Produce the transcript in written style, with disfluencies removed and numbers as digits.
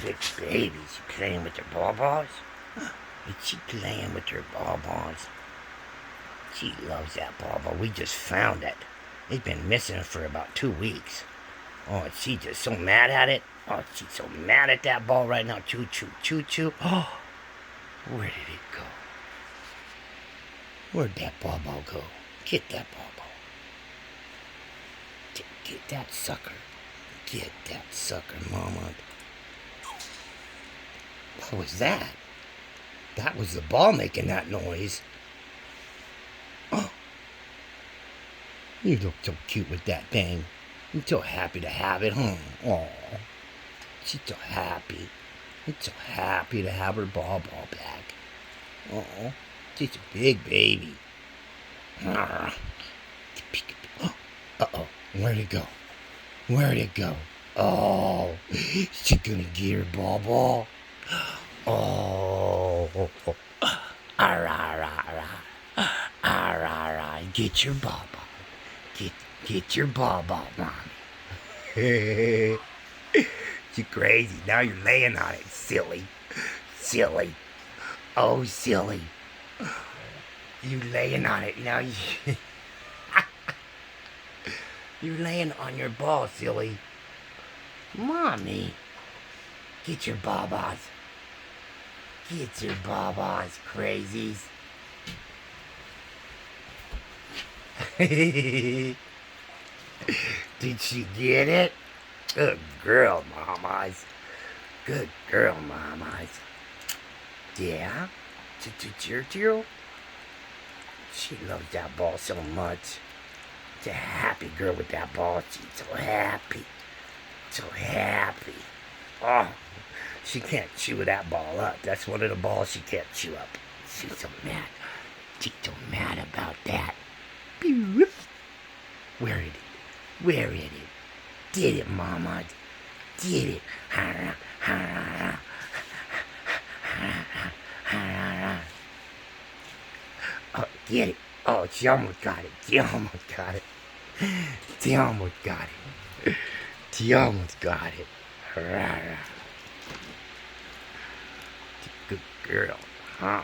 big baby. She playing with her ball-balls? Is she playing with her ball-balls? She loves that ball-ball. We just found it. It's been missing for about 2 weeks. Oh, she's just so mad at it. Oh, she's so mad at that ball right now. Choo, choo, choo, choo. Oh, where did it go? Where'd that ball-ball go? Get that ball-ball. Get that sucker. Get that sucker, Mama. What was that? That was the ball making that noise. Oh, you look so cute with that thing. I'm so happy to have it, huh? Oh, she's so happy. I'm so happy to have her ball back. Oh, she's a big baby. Uh-oh, where'd it go? Where'd it go? Oh, she gonna get her ball? Oh, get your ball. Get your ball, mommy. You're crazy. Now you're laying on it, silly. Oh, silly. You laying on it now. You're laying on your ball, silly. Mommy, get your ball-balls. Get your ball-balls, crazies. Did she get it? Good girl, mamas. Good girl, mamas. Yeah? Choo-choo-choo-choo? She loves that ball so much. She's a happy girl with that ball. She's so happy. So happy. Oh, she can't chew that ball up. That's one of the balls she can't chew up. She's so mad. She's so mad about that. Where is it? Where is it? Did it, Mama? Did it? Oh, get it. Oh, she almost got it. She almost got it. She almost got it. She almost got it. Good girl, huh?